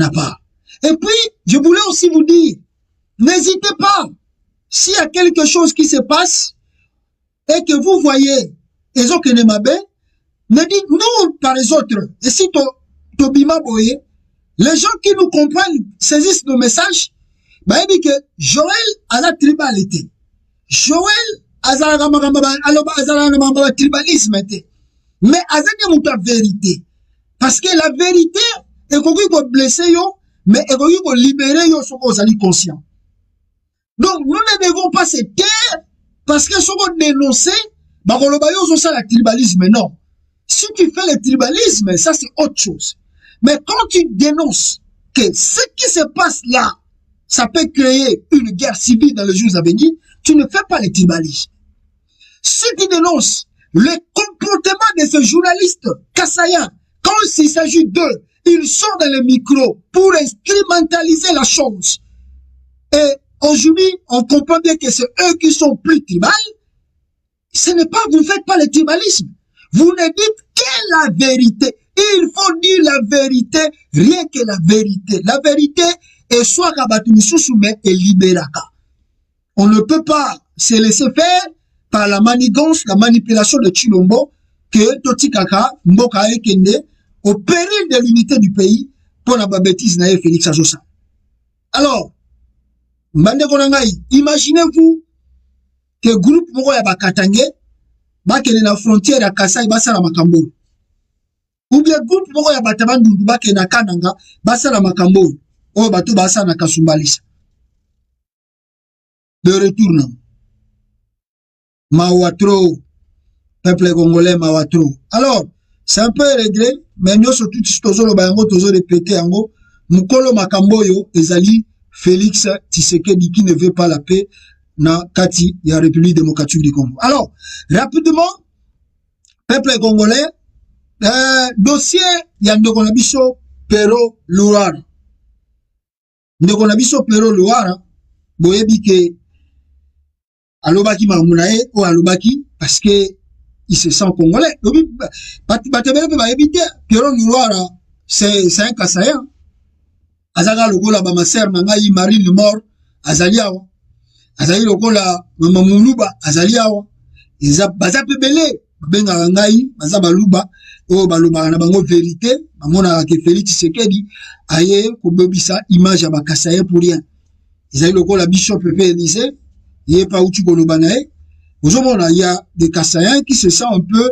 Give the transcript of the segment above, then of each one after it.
a pas. Et puis, je voulais aussi vous dire, n'hésitez pas, s'il y a quelque chose qui se passe, et que vous voyez, les autres ne m'abé, ne dites nous par les autres, et si Tobima Boye, les gens qui nous comprennent, saisissent nos messages, bah, il dit que Joël a la tribalité. Joël a la tribalisme, mais a la vérité. Parce que la vérité, est qu'on peut blesser yo, mais est qu'on peut libérer yo, ce qu'on est conscient. Donc, nous ne devons pas se taire, parce que ce qu'on dénonce, bah, on le ça le tribalisme, non. Si tu fais le tribalisme, ça c'est autre chose. Mais quand tu dénonces que ce qui se passe là, ça peut créer une guerre civile dans les jours à venir, tu ne fais pas le tribalisme. Si tu dénonces le comportement de ce journaliste Kassaya, quand il s'agit d'eux, ils sont dans le micro pour instrumentaliser la chose. Et aujourd'hui, on comprend bien que c'est eux qui sont plus tribales. Ce n'est pas, vous ne faites pas le tribalisme. Vous ne dites que la vérité. Il faut dire la vérité, rien que la vérité. La vérité est soit Rabatoumissoussoumé et Libéraka. On ne peut pas se laisser faire par la manigance, la manipulation de Chilombo, que Totikaka, Mboka Ekende, au péril de l'unité du pays, pour la bêtise naïe Félix Ajosa. Alors, imaginez-vous que groupe Moko ya Bakatangé, bakene na frontière ya Kasai basala makambo. Ou bien groupe Moko ya Batabandundu bakene na Kananga basala makambo. O bato basala na Kasumbalisa. De retour non. Mawatro, peuple congolais Mawatro. Alors, c'est un peu regret, mais nous surtout toujours bayango toujours répéter yango mukolo makambo yo ezali Félix Tshisekedi qui ne veut pas la paix na kati ya République démocratique du Congo. Alors, rapidement, peuple congolais, dossier ya ndeko na biso Pero Luara. Ndeko na biso Pero Luara, boyebi ke alobaki mamunae ou alobaki parce que il se sent congolais. Pero Luara, c'est un Kassaïen. Azaga lokola ba ma sœur nangai Marie le mort azaliawa. Azali lokola mama Muluba azaliawa. Eza baza pebele benga ngai baza baluba o baluba na bango vérité bamona ke Félix Tshisekedi aye ko bebisa image ya ba Kassaïen pour rien. Ezali lokola bishop Pepe Élysée yé pa uti koloba nae. Ozomona il y a des Kassaïens qui se sentent un peu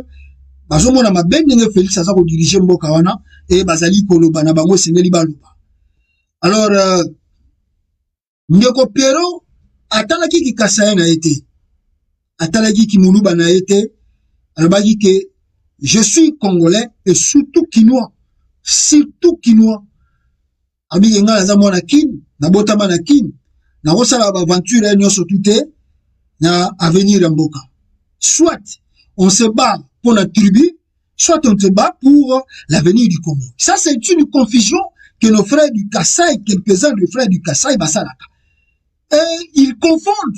bazomona mabenge Félix aza ko diriger mboka wana et bazali koloba na bango sengeli baluba. Alors, Ndeko Pero, atalaki ki Kassaïen a été, atalaki ki Muluba na été, alobaki que je suis congolais et surtout quinois, Abi yenga la zamwa na kin, na botama na kin, na rosala aventure nyonso toute, na avenir mboka. Soit on se bat pour la tribu, soit on se bat pour l'avenir du Congo. Ça c'est une confusion que nos frères du Kassai, quelques-uns des frères du Kassai, Basalaka. Et ils confondent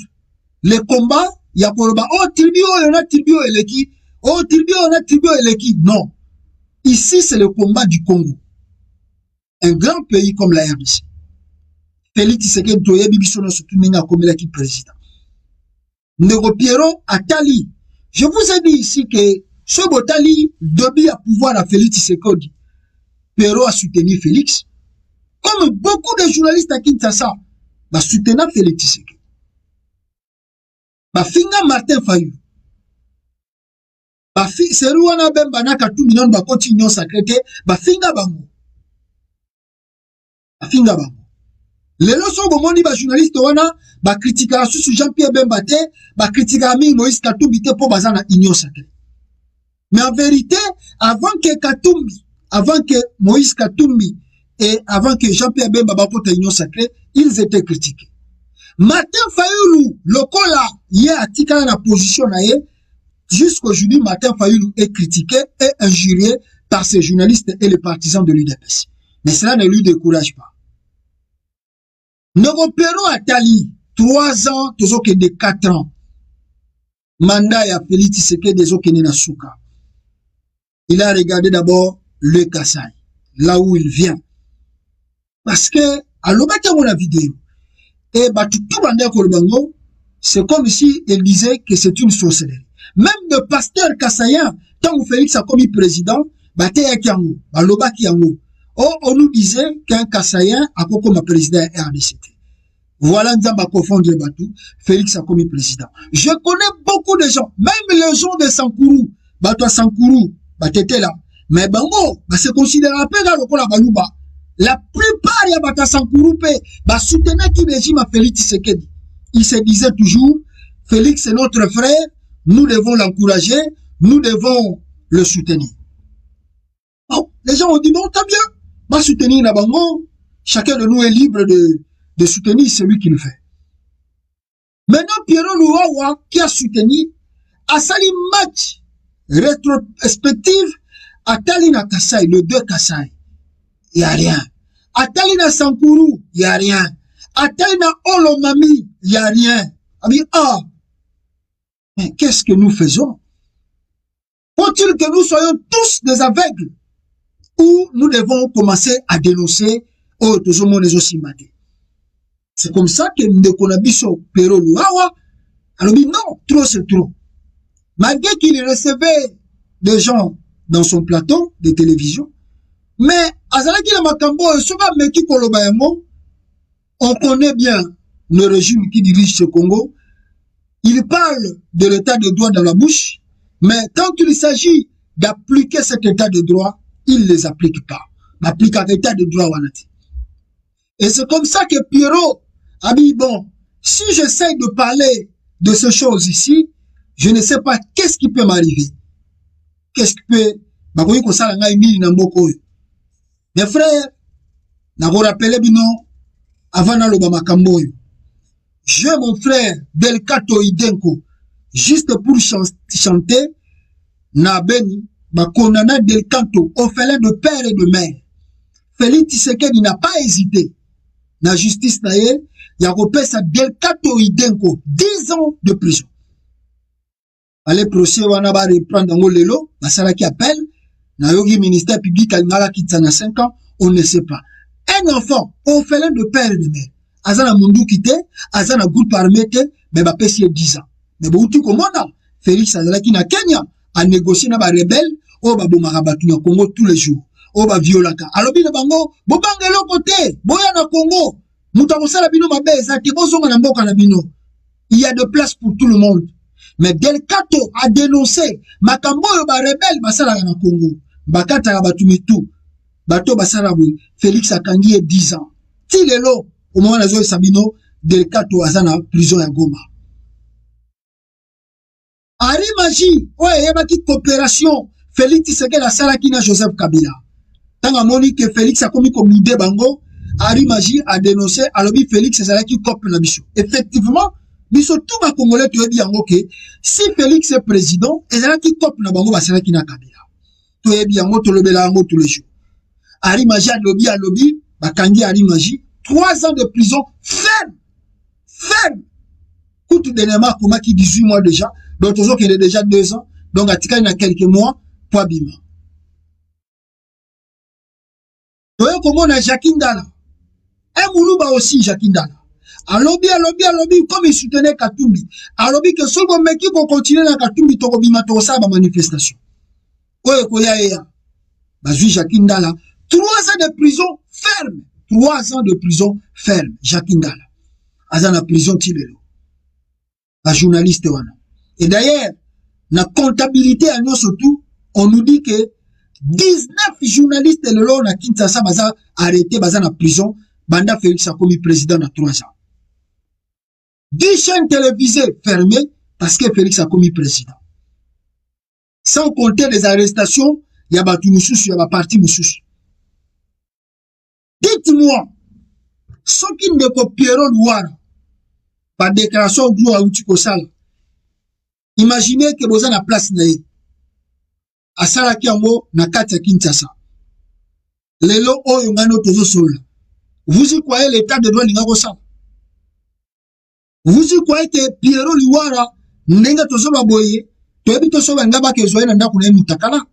les combats, il y a pour le bas, oh, tribu, on a tribu, et l'équipe, oh, tribu, on a tribu, et l'équipe. Non. Ici, c'est le combat du Congo. Un grand pays comme la RDC. Félix Tshisekedi, Toye, Bibisono, surtout, Nina, comme l'équipe président. Ndeko Piero, Atali. Je vous ai dit ici que ce Botali, Dobi a pouvoir à Félix Tshisekedi. Piero a soutenu Félix. Comme beaucoup de journalistes à Kinshasa, va soutenir Félix Tshisekedi. Va finga Martin Fayulu. Va c'est Rouana Bembana Katumbi non va continuer sacré, va finga bango. Va finga bango. Les leçons au monde va journaliste wana va critiquer sous Jean-Pierre Bembate, va critiquer Ami Moïse Katumbi pour bazana union sacrée. Mais en vérité, avant que Moïse Katumbi et avant que Jean-Pierre Bemba Bakota Union Sacrée, ils étaient critiqués. Martin Fayulu, le cola, il y a atika la position naïe, jusqu'aujourd'hui, Martin Fayulu est critiqué et injurié par ses journalistes et les partisans de l'UDPS. Mais cela ne lui décourage pas. Ndeko Pero Atali, 3 ans, toujours que de 4 ans. Mandat ya Félix Tshisekedi des Okene na Souka. Il a regardé d'abord le Kassai, là où il vient. parce que alobaki mon la vidéo et batu tout bande ko bango, c'est comme si il disait que c'est une sorcellerie. Même le pasteur Kassayan, tant que Félix a commis président, bate yakiango, balobaki yango. Oh, on nous disait qu'un Kassayan a comme président RDCT. Voilà, nous avons confondre Batou. Félix a commis président. Je connais beaucoup de gens, même les gens de Sankourou. Batou Sankourou, Batete là. Mais bango, c'est considéré un peu dans le la Balouba. La plupart y a Bata Sankourou, soutenir qui régime à Félix Tshisekedi. Il se disait toujours, Félix est notre frère, nous devons l'encourager, nous devons le soutenir. Bon, les gens ont dit, bon, t'as bien, va soutenir la bango. Chacun de nous est libre de soutenir celui qui le fait. Maintenant, Pierrot Louawa, qui a soutenu, a sali match rétrospective à Talina Kassai, le 2 Kassai. Il n'y a rien. À Talina Sankourou, il n'y a rien. À Talina Olomami, il n'y a rien. Mais qu'est-ce que nous faisons? Faut-il que nous soyons tous des aveugles? Ou nous devons commencer à dénoncer oh, tout le monde est aussi maté. C'est comme ça que Ndekonabiso Pero Louawa, alors dit non, trop c'est trop. Malgré qu'il recevait des gens dans son plateau de télévision, mais Azalaki la Makambo, on connaît bien le régime qui dirige ce Congo. Il parle de l'état de droit dans la bouche, mais quand il s'agit d'appliquer cet état de droit, il ne les applique pas. Applique un état de droit Wanati. Et c'est comme ça que Pierrot a dit, bon, si j'essaie de parler de ces choses ici, je ne sais pas qu'est-ce qui peut m'arriver. Qu'est-ce qui peut... Mes frères, n'a pas rappelé bino avant l'Obama Kamboyo. Je, mon frère, Delkato Idenko, juste pour chanter, n'a beni, Bakonana Delkato, orphelin de père et de mère. Félix Tshisekedi n'a pas hésité. La justice naye, il y a repéré sa Delkato Idenko, 10 ans de prison. Allez, procès, on va reprendre dans le lelo, Basara qui appelle, na yogi ministère public, Alingala qui t'a 5 ans, on ne sait pas. Un enfant, orphelin de père et de mère, Azana Mundu quitté, Azana Gout Parmete, mais va payer 10 ans. Mais bon, tu comment Félix Azalaki na Kenya, a négocié na ba rebelle, au ba bomarabatu na Congo tous les jours. Oh ba violaka alobi na bango bobanga lo côté boya na Congo mutakosala bino mabe ezaki bozonga na mboka na bino. Il y a de place pour tout le monde, mais Delkato a dénoncé makambo yo ba rebelle basala na Congo bakata ba tumitu bato basala bu Félix akangi 10 ans ti lelo au moment na zo sabino Delkato azana prison ya Goma. Ari Maji oye yebaki coopération Félix Tshisekedi asalaki na Joseph Kabila. Tant à Monique que Félix a commis comme idée bango, Ari Maji a dénoncé, alors Félix c'est qui copie la bicho. Effectivement, biso tout ma congolais tu dit en ok, si Félix est président, et c'est qui copie la bango, c'est qui n'a Kabila. Tu es bien moto le belango tous les jours. Ari Maji a lobby, bakangi Ari Maji, 3 ans de prison ferme, ferme. Coûte d'éléments comme qui 18 mois déjà, donc toujours qu'il est déjà 2 ans, donc à tika il y a quelques mois, pour bima. Comme on a Jacques Ndala. Un Moulouba aussi, Jacques Ndala. Alobi, comme il soutenait Katumbi. Alobi que ce mec qui va continuer dans Katumbi, Tokobima Tosa, ma manifestation. Oye, Koya, Bazui Jacques Ndala. 3 ans de prison ferme. 3 ans de prison ferme, Jacques Ndala. Azana prison Tibelo. La journaliste, wana. Et d'ailleurs, la comptabilité à nous surtout, on nous dit que 19 journalistes de l'eau na Kinshasa baza arrêté baza na prison banda Félix a commis président na 3 ans. 10 chaînes télévisées fermées parce que Félix a commis président. Sans compter les arrestations, il y a batu mususu, il y a parti mususu. Dites-moi, ce qui ne copieront Louara par déclaration de loi Utikosala, imaginez que vous avez la place naïe. Asalaki yango na kati ya Kinshasa. Lelo oyo ngano tozo sola. Vous y croyez l'état de droit linga kosa? Vous y croyez que Pierrot Louara ndenga tozo baboye, toyebi toso ngaba ke zoye na ndako na mutakala?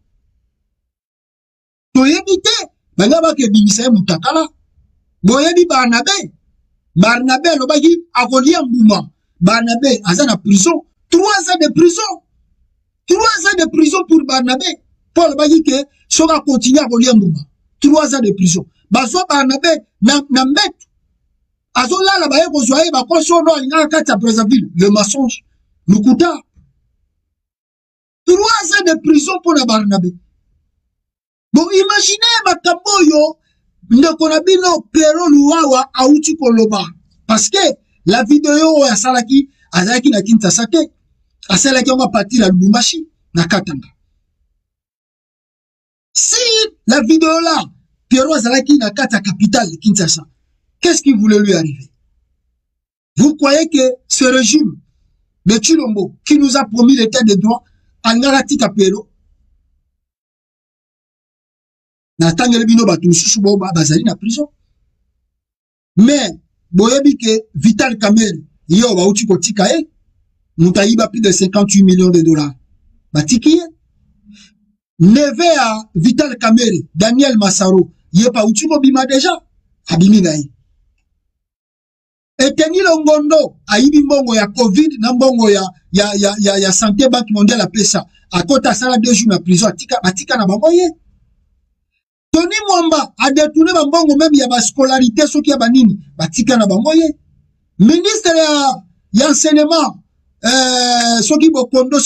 Toyebi te ngaba ke bimisa mutakala? Boyebi Barnabé. Barnabé, le bagi, a relié un mouvement. Barnabé, a en prison. 3 ans de prison. 3 ans de prison pour Barnabé. Paul bagi que, sera continuer à relier un mouvement. 3 ans de prison. Bazo Barnabé, n'embête. Azo là, la baye, qu'on soit, bah, qu'on soit, il y a un cas à Brazzaville. Le mensonge. Le couta. 3 ans de prison pour la Barnabé. Bon, imaginez, ma kamboyo, Ndekonabino Pero Luawa Auti Koloba. Parce que la vidéo à Salaki, à Zaki na Kintasake, à Salaki on va partir à Lubumbashi, na Katanga. Si la vidéo là, Pero Zalaki na Kata capitale de Kinshasa, qu'est-ce qui voulait lui arriver? Vous croyez que ce régime de Chilombo, qui nous a promis l'état de droit, a Ngarati Pero, Natangele bino batu susu bo bazali na prison. Mais boyebi ke Vital Kamerhe yo ba uti kotika e mutayiba plus de 58 millions de dollars. Batiki ye. Neve a Vital Kamerhe, Daniel Massaro, ye pa uti ko bima déjà. Abimi na ye. Eteni Longondo ayibi mbongo ya Covid na mbongo ya Santé Banque Mondiale a pesa. A kota sala 2 jours na prison atika na bango ye. Tony Mwamba a détourné bambongo même ya ba scolarité soki ya banini batika na bango ye. Ministre ya enseignement soki bokondo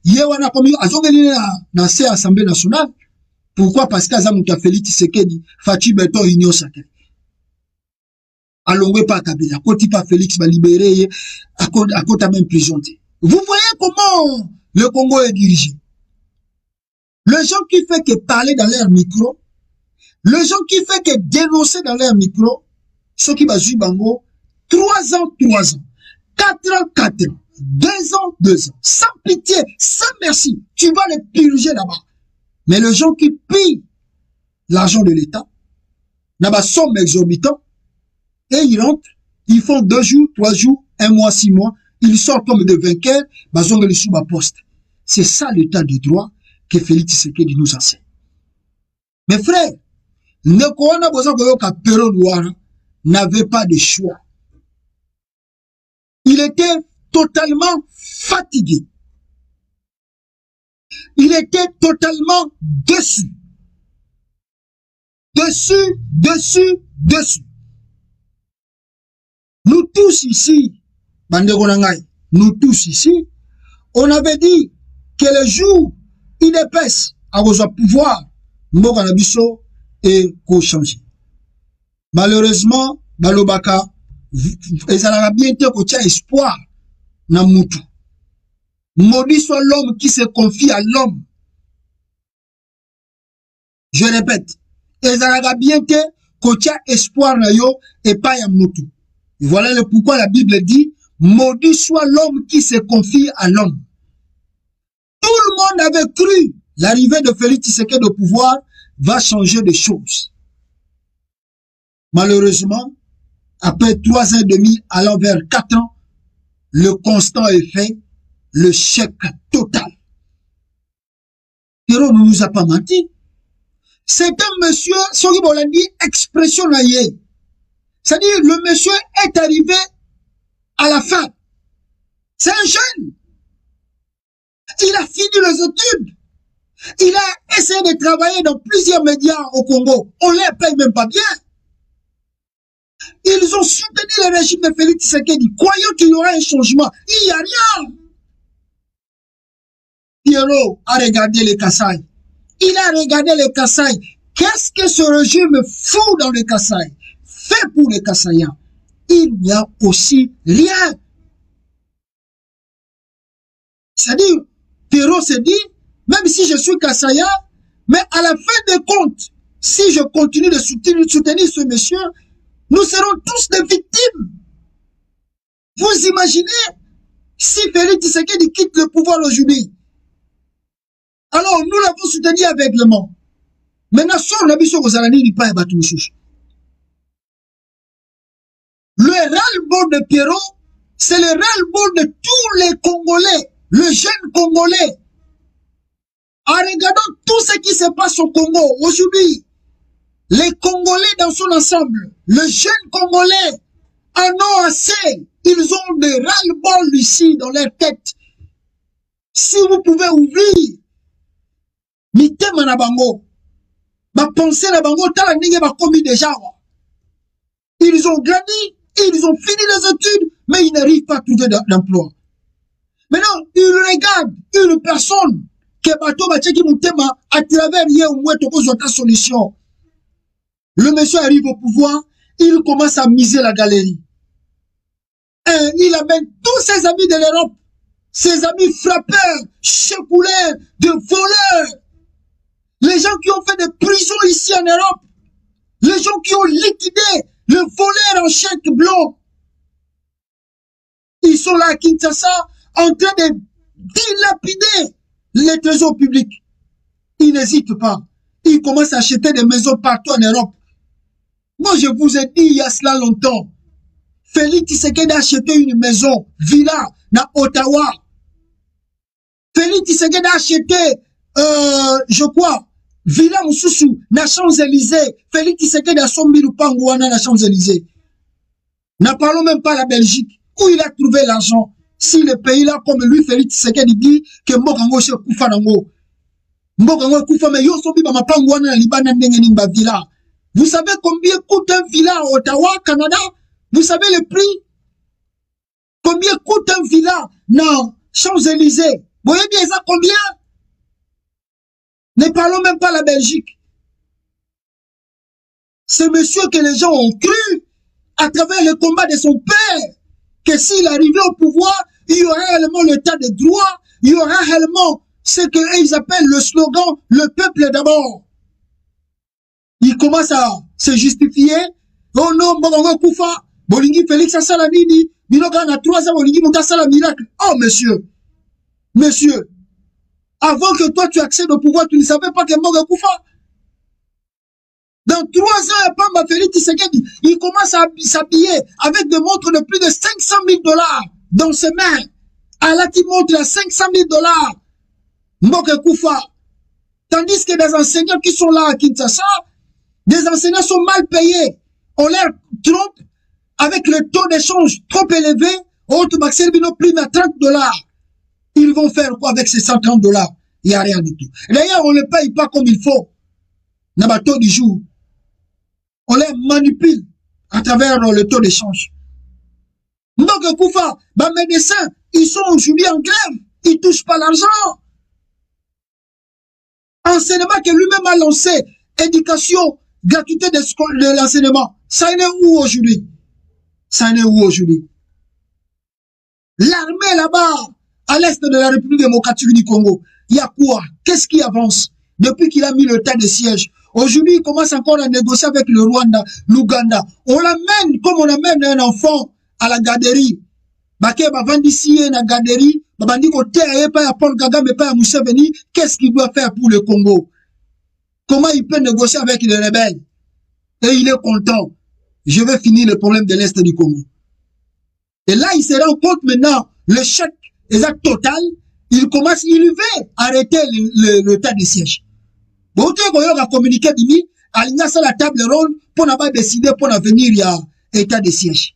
ye wana komi azongeli na se assemblée nationale. Pourquoi? Parce que azamuka Félix Tshisekedi Fachi Beton Union Sacrée. Alongwe pa Kabila, koti pa Félix ba libéré ye à kota même prison. Vous voyez comment le Congo est dirigé. Les gens qui fait que parler dans leur micro, les gens qui fait que dénoncer dans leur micro, ceux qui basent bango, 3 ans, 3 ans, 4 ans, 4 ans, 2 ans, 2 ans, sans pitié, sans merci, tu vas les purger là-bas. Mais les gens qui pillent l'argent de l'État, là-bas, somme exorbitant, et ils rentrent, ils font 2 jours, 3 jours, 1 mois, 6 mois, ils sortent comme des vainqueurs, basons les sous ma poste. C'est ça l'état de droit que Félix Tshisekedi nous enseigne. Mes frères, Nekouana Bozakoyoka Pero Luara n'avait pas de choix. Il était totalement fatigué. Il était totalement dessus. Dessus. Nous tous ici, nous tous ici, on avait dit que le jour il épaisse à vos pouvoirs, Mbokanabiso et qu'on change. Malheureusement, Balobaka, ils allaient bien te coacher espoir na mutu. Maudit soit l'homme qui se confie à l'homme. Je répète, ils allaient bien te coacher espoir na yo et pas ya mutu. Et voilà le pourquoi la Bible dit, maudit soit l'homme qui se confie à l'homme. Tout le monde avait cru l'arrivée de Félix Tshisekedi au pouvoir va changer des choses. Malheureusement, après 3 ans et demi, allant vers 4 ans, le constant est fait, le chèque total. Pero ne nous a pas menti. C'est un monsieur, Soki Bolandi, expression naïe. C'est-à-dire, le monsieur est arrivé à la fin. C'est un jeune. Il a fini les études. Il a essayé de travailler dans plusieurs médias au Congo. On ne les paye même pas bien. Ils ont soutenu le régime de Félix Tshisekedi, croyant qu'il y aura un changement. Il n'y a rien. Pierrot a regardé les Kasaï. Il a regardé les Kasaï. Qu'est-ce que ce régime fout dans les Kasaï? Fait pour les Kasaïens. Il n'y a aussi rien. C'est-à-dire, Pierrot se dit, même si je suis Kasaïen, mais à la fin des comptes, si je continue de soutenir ce monsieur, nous serons tous des victimes. Vous imaginez si Félix Tshisekedi quitte le pouvoir aujourd'hui. Alors, nous l'avons soutenu aveuglément. Maintenant, sur la mission aux Alani, il n'y a pas de le ras-le-bol de Pierrot, c'est le ras-le-bol de tous les Congolais, le jeune Congolais. En regardant tout ce qui se passe au Congo aujourd'hui, Les Congolais dans son ensemble, le jeune Congolais, en ont assez. Ils ont des ras-le-bol ici dans leur tête. Si vous pouvez ouvrir, mitema na bango, ba pensée na bango, tala ninge ba commis déjà. Ils ont grandi, ils ont fini les études, mais ils n'arrivent pas à trouver d'emploi. Maintenant, ils regardent une personne qui est bateau batcheki mutema à travers hier au moins toko zota solution. Le monsieur arrive au pouvoir, il commence à miser la galerie. Et il amène tous ses amis de l'Europe, ses amis frappeurs, checouleurs, de voleurs, les gens qui ont fait des prisons ici en Europe, les gens qui ont liquidé le voleur en chèque blanc. Ils sont là à Kinshasa en train de dilapider les trésors publics. Ils n'hésitent pas. Ils commencent à acheter des maisons partout en Europe. Moi, je vous ai dit il y a cela longtemps, Félix Tshisekedi a acheté une maison, villa, dans Ottawa. Félix Tshisekedi a acheté, je crois, villa Moussoussou, dans Champs-Élysées. Félix Tshisekedi a son mille pangouana dans Champs-Élysées. N'en parlons même pas la Belgique, où il a trouvé l'argent. Si le pays là, comme lui, Félix Tshisekedi dit que Mbokango se koufa nango. Mbokango koufa, mais yo sobi ba mapangouana na Liban n'engeni ba villa. Vous savez combien coûte un villa à Ottawa, Canada? Vous savez le prix? Combien coûte un villa dans Champs-Élysées? Vous voyez bien ça combien? Ne parlons même pas la Belgique. Ce monsieur que les gens ont cru, à travers le combat de son père, que s'il arrivait au pouvoir, il y aurait réellement l'état de droit, il y aurait réellement ce qu'ils appellent le slogan, le peuple d'abord. Il commence à se justifier. Oh non, Mbongo Koufa, Bolingi Félix Assalanini, Minoga na 3 ans, Bolingi Moukassala miracle. Oh monsieur, monsieur, avant que toi tu accèdes au pouvoir, tu ne savais pas que Mbongo Koufa. Dans 3 ans, Pamba Félix Tshisekedi, il commence à s'habiller avec des montres de plus de 500 000 $ dans ses mains. Allah qui montre à 500 000 $. Mbongo Koufa. Tandis que des enseignants qui sont là à Kinshasa, des enseignants sont mal payés. On leur trompe avec le taux d'échange trop élevé. Autre Maxel Bino prime à 30 $. Ils vont faire quoi avec ces 130 $? Il n'y a rien du tout. D'ailleurs, on ne les paye pas comme il faut. Nabato du jour. On les manipule à travers le taux d'échange. Donc, Koufa, les médecins, ils sont aujourd'hui en grève. Ils ne touchent pas l'argent. Enseignement que lui-même a lancé, éducation, gratuité de l'enseignement. Ça en est où aujourd'hui? Ça en est où aujourd'hui? L'armée là-bas, à l'est de la République démocratique du Congo, il y a quoi? Qu'est-ce qui avance? Depuis qu'il a mis le tas de siège. Aujourd'hui, il commence encore à négocier avec le Rwanda, l'Ouganda. On l'amène comme on amène un enfant à la garderie. Baké bavandi siye na garderie, babandi kote aye pa ya Paul Kagame pa ya Museveni, qu'est-ce qu'il doit faire pour le Congo? Comment il peut négocier avec les rebelles? Et il est content. Je vais finir le problème de l'Est du Congo. Et là, il se rend compte maintenant, le chèque exact total, il veut arrêter le tas de siège. Bon, tu as communiqué dimi, aligna sur la table ronde pour n'a pas décider pour l'avenir, il y a état de siège.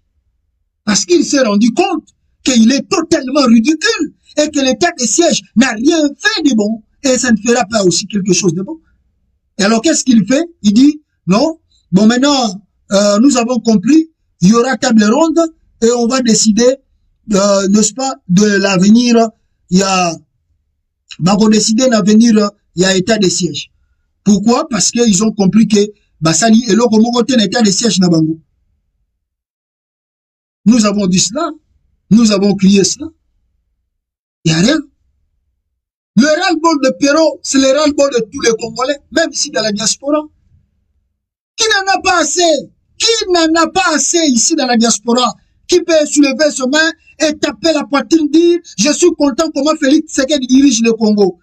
Parce qu'il s'est rendu compte qu'il est totalement ridicule et que l'état de siège n'a rien fait de bon et ça ne fera pas aussi quelque chose de bon. Et alors, qu'est-ce qu'il fait? Il dit, non, bon, maintenant, nous avons compris, il y aura table ronde et on va décider, n'est-ce pas, de l'avenir, il y a, on va décider l'avenir, il y a état de siège. Pourquoi? Parce qu'ils ont compris que, Bassali et l'autre côté l'état de siège n'a bango. Nous avons dit cela, nous avons crié cela. Il n'y a rien. Le ras-le-bol de Perrault, c'est le ras-le-bol de tous les Congolais, même ici dans la diaspora. Qui n'en a pas assez? Qui n'en a pas assez ici dans la diaspora? Qui peut soulever ses mains et taper la poitrine, dire je suis content comment Félix Tshisekedi dirige le Congo.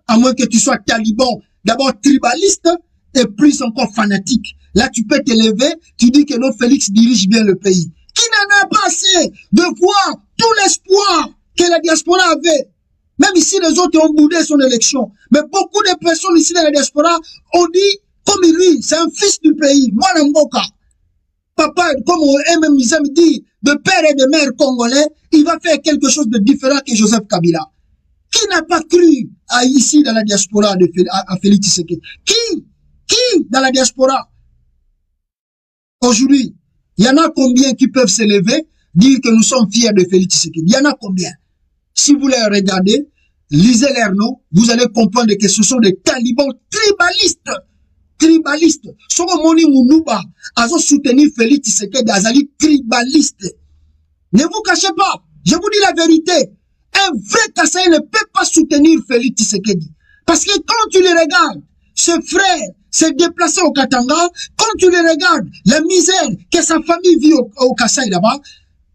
À moins que tu sois taliban, d'abord tribaliste et plus encore fanatique. Là, tu peux t'élever, tu dis que non, Félix dirige bien le pays. Qui n'en a pas assez de voir tout l'espoir que la diaspora avait? Même ici, les autres ont boudé son élection. Mais beaucoup de personnes ici dans la diaspora ont dit Comme lui, c'est un fils du pays. Moi, Mboka. Papa, comme on aime me dit, de père et de mère congolais, il va faire quelque chose de différent que Joseph Kabila. Qui n'a pas cru ici dans la diaspora à Félix Tshisekedi? Qui dans la diaspora? Aujourd'hui, il y en a combien qui peuvent se lever, dire que nous sommes fiers de Félix Tshisekedi? Il y en a combien? Si vous les regardez, lisez leurs noms, vous allez comprendre que ce sont des talibans tribalistes. Tribalistes. Soko Moni Mounouba a soutenu Félix Tshisekedi azali tribaliste. Ne vous cachez pas. Je vous dis la vérité. Un vrai Kassaï ne peut pas soutenir Félix Tshisekedi. Parce que quand tu les regardes, ce frère s'est déplacé au Katanga, quand tu les regardes, la misère que sa famille vit au Kassaï là-bas,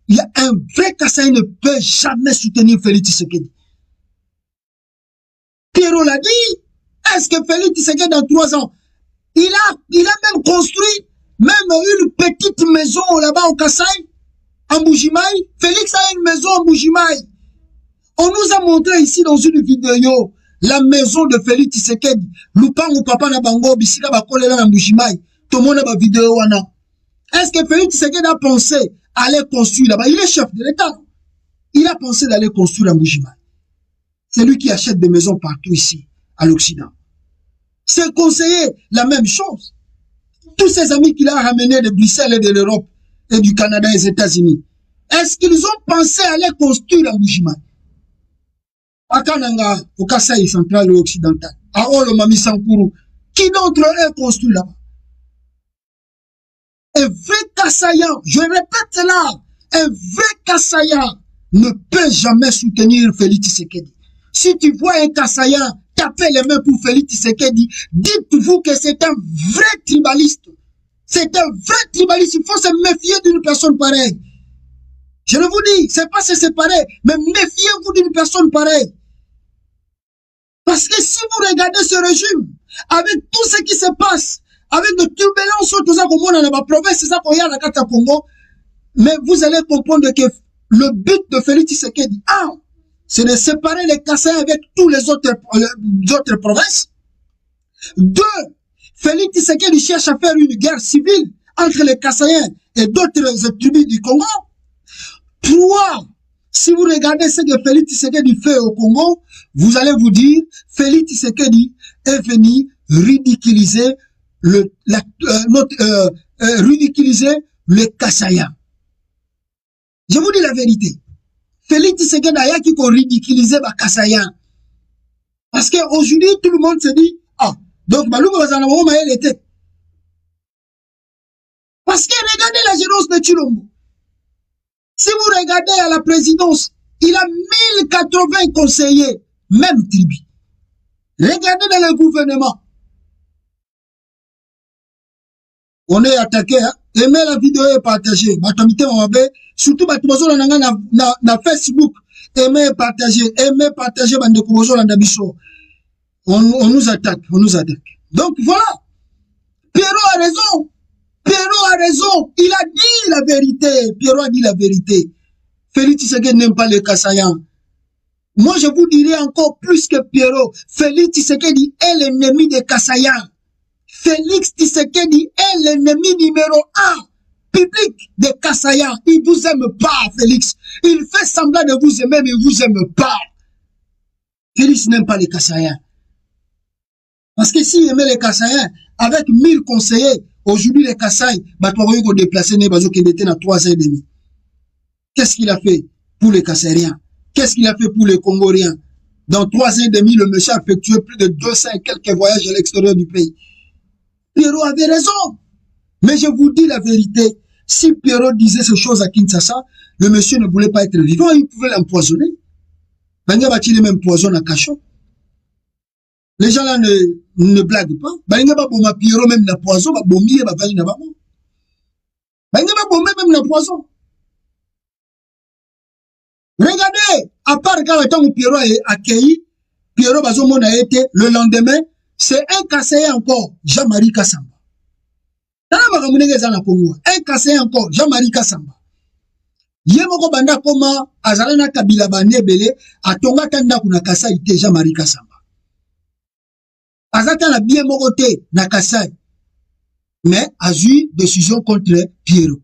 il y a un vrai Kassaï ne peut jamais soutenir Félix Tshisekedi. Pierrot l'a dit. Est-ce que Félix Tshisekedi dans 3 ans, il a même construit même une petite maison là-bas au Kassaï, en Bougimaï. Félix a une maison en Bougimaï. On nous a montré ici dans une vidéo la maison de Félix Tshisekedi. Lupango papa na bango bisika bakolela na Bougimaï. Tout le monde a une vidéo wana. Est-ce que Félix Tshisekedi a pensé à aller construire là-bas? Il est chef de l'État. Il a pensé d'aller construire en Bougimaï. C'est lui qui achète des maisons partout ici, à l'Occident. C'est conseiller la même chose. Tous ces amis qu'il a ramenés de Bruxelles et de l'Europe et du Canada et des États-Unis, est-ce qu'ils ont pensé à aller construire en Bougimaï? À Kananga, au Kasaï central et occidental, à Olo Mami Sankuru, qui d'entre eux construit là-bas? Un vrai Kassaïen, je répète là, un vrai Kassaïen ne peut jamais soutenir Félix Tshisekedi. Si tu vois un Kassaïen taper les mains pour Félix Tshisekedi, dites-vous que c'est un vrai tribaliste. C'est un vrai tribaliste. Il faut se méfier d'une personne pareille. Je le vous dis, c'est pas se séparer, mais méfiez-vous d'une personne pareille. Parce que si vous regardez ce régime, avec tout ce qui se passe, avec de turbulences, tout ça comme on a dans la province, c'est ça qu'on y a dans la Congo, mais vous allez comprendre que le but de Félix Tshisekedi, c'est de séparer les Kassaïens avec tous les autres provinces. 2, Félix Tshisekedi cherche à faire une guerre civile entre les Kassaïens et d'autres tribus du Congo. 3, si vous regardez ce que Félix Tshisekedi fait au Congo, vous allez vous dire, Félix Tshisekedi est venu ridiculiser ridiculiser les Kassaïens. Je vous dis la vérité. Félix Tshisekedi a qui qu'on ridiculiser les Kassaïens. Parce qu'aujourd'hui, tout le monde se dit, donc Balou Bazanamo elle était. Parce que regardez la gérance de Chilombo. Si vous regardez à la présidence, il a 1080 conseillers, même tribu. Regardez dans le gouvernement. On est attaqué, hein? Aimez la vidéo et partagez. Surtout na Facebook. Aimez et partagez. Aimez partager. On nous attaque. On nous attaque. Donc voilà. Pierrot a raison. Pierrot a raison. Il a dit la vérité. Pierrot a dit la vérité. Félix Tshisekedi n'aime pas les Kassaïens. Moi, je vous dirai encore plus que Pierrot. Félix Tshisekedi est l'ennemi des Kassaïens. Félix Tshisekedi est l'ennemi numéro 1 public des Kassaïens. Il ne vous aime pas, Félix. Il fait semblant de vous aimer, mais il ne vous aime pas. Félix n'aime pas les Kassaïens. Parce que s'il aimait les Kassaïens, avec 1000 conseillers, aujourd'hui les Kassaïens, ils vont déplacer les bateaux qui étaient dans 3 ans et demi. Qu'est-ce qu'il a fait pour les Kassaïens? Qu'est-ce qu'il a fait pour les Congoliens? Dans 3 ans et demi, le monsieur a effectué plus de 200 et quelques voyages à l'extérieur du pays. Pierrot avait raison. Mais je vous dis la vérité. Si Pierrot disait ces choses à Kinshasa, le monsieur ne voulait pas être vivant, il pouvait l'empoisonner. Banga bâtit les mêmes poisons à Cachot. Les gens là ne blaguent pas. Banga ba boma Pierrot même na poison, ba bombi et ba vali na bamo. Banga ba bombe même na poison. Regardez, à part quand le temps où Pierrot est accueilli, Pierrot Bazomon a été le lendemain. C'est un Kassaïen encore, Jean-Marie Kassamba. Un Kassaïen encore, Jean-Marie Kassamba. Yemoko banda koma, azalana kabila banebele, atonga tanda kuna Kassaï te Jean-Marie Kassamba. Azata na bien mokote na Kassaï. mais a eu décision contre Pierrot.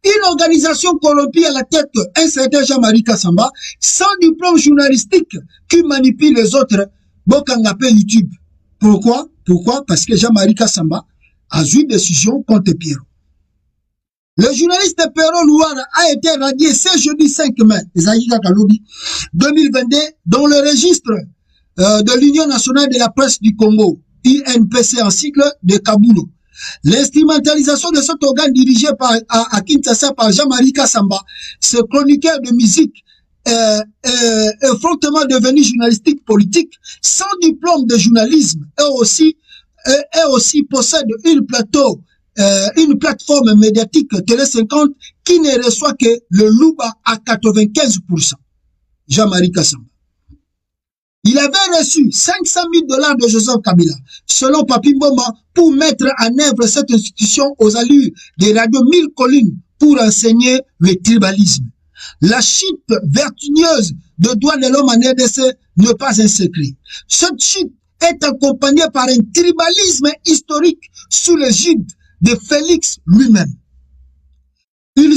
Une organisation corrompue à la tête d'un certain Jean-Marie Kassamba, sans diplôme journalistique, qui manipule les autres, Bokangapé YouTube. Pourquoi? Parce que Jean-Marie Kassamba a eu décision contre Pierrot. Le journaliste Pierrot Louara a été radié ce jeudi 5 mai 2022 dans le registre de l'Union nationale de la presse du Congo, UNPC en cycle de Kaboulou. L'instrumentalisation de cet organe dirigé à Kinshasa par Jean-Marie Kassamba, ce chroniqueur de musique est fortement devenu journalistique politique, sans diplôme de journalisme, et aussi possède une plateforme médiatique Télé 50 qui ne reçoit que le Louba à 95%. Jean-Marie Kassamba. Il avait reçu 500 000 $ de Joseph Kabila, selon Papi Mboma, pour mettre en œuvre cette institution aux allures des radios 1000 collines pour enseigner le tribalisme. La chute vertigineuse de droits de l'homme en RDC n'est pas un secret. Cette chute est accompagnée par un tribalisme historique sous l'égide de Félix lui-même. Il peut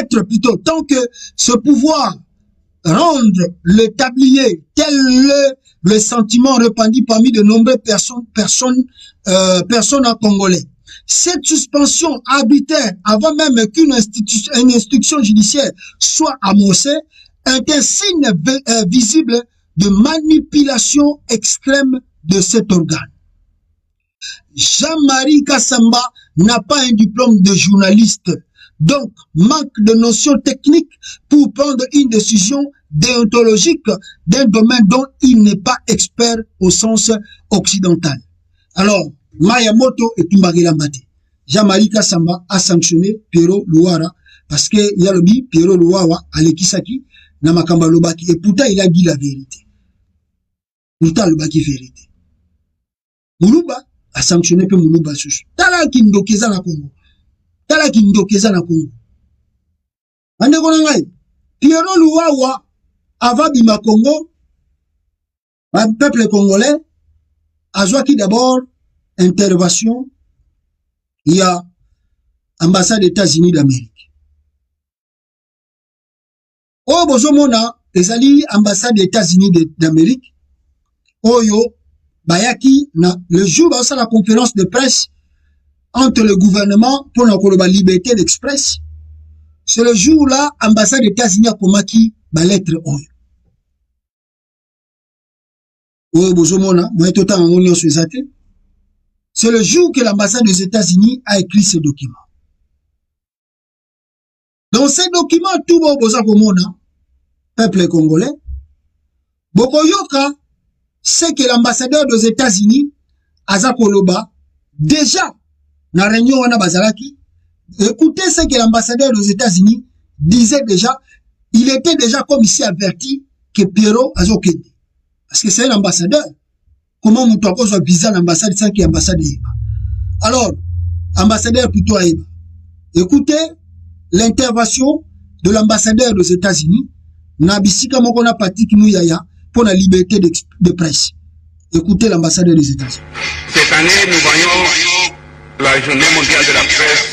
être plutôt, tant que ce pouvoir rendre le tablier tel le sentiment répandu parmi de nombreuses personnes en Congolais. Cette suspension arbitraire, avant même qu'une instruction judiciaire soit amorcée, est un signe visible de manipulation extrême de cet organe. Jean-Marie Kassamba n'a pas un diplôme de journaliste, donc manque de notions techniques pour prendre une décision déontologique d'un domaine dont il n'est pas expert au sens occidental. Alors, Mayamoto et Tumbagela Mbate. Jean-Marie Kassamba a sanctionné Pierrot Louara parce que il a le dit Pierrot Louara Alekisaki na makamba lobaki, et pourtant il a dit la vérité. Pourtant le baki vérité. Moulouba a sanctionné pe Moulouba susu. Tala kindokeza na Congo. Tala kindokeza na Congo. Ande kona ngai Pierrot Louara avant bima Congo, le peuple congolais a joué d'abord intervention, il y a ambassade des États-Unis d'Amérique. Oh, bozomona, ezali ambassade des États-Unis d'Amérique. Oyo, bayaki, le jour où la conférence de presse entre le gouvernement pour la liberté d'express, c'est le jour là, ambassade des États-Unis a comaki ba lettre oyo. Oh, bozomona, moi tout en union sur zate. C'est le jour que l'ambassade des États-Unis a écrit ce document. Dans ces documents, tout le monde, peuple congolais, Bokoyoka, c'est que l'ambassadeur des États-Unis, Azakoloba, déjà, dans la réunion wana bazalaki, écoutez ce que l'ambassadeur des États-Unis disait déjà, il était déjà comme ici averti que Pierrot Azokende. Parce que c'est un ambassadeur. Comment on peut avoir visa l'ambassade sans qu'il y ait ambassade? Alors, ambassadeur plutôt à Eba. Écoutez l'intervention de l'ambassadeur des États-Unis, Nabisika Mokona Patik Mouyaya, pour la liberté de presse. Écoutez l'ambassadeur des États-Unis. Cette année, nous voyons la journée mondiale de la presse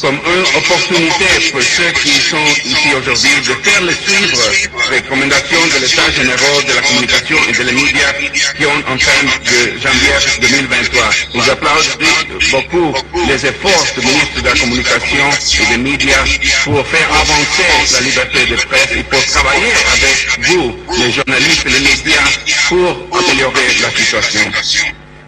comme une opportunité pour ceux qui sont ici aujourd'hui de faire le suivre les recommandations de l'État général de la communication et de les médias qui ont en fin de janvier 2023. Nous applaudissons beaucoup les efforts du ministre de la communication et des médias pour faire avancer la liberté de presse et pour travailler avec vous, les journalistes et les médias, pour améliorer la situation.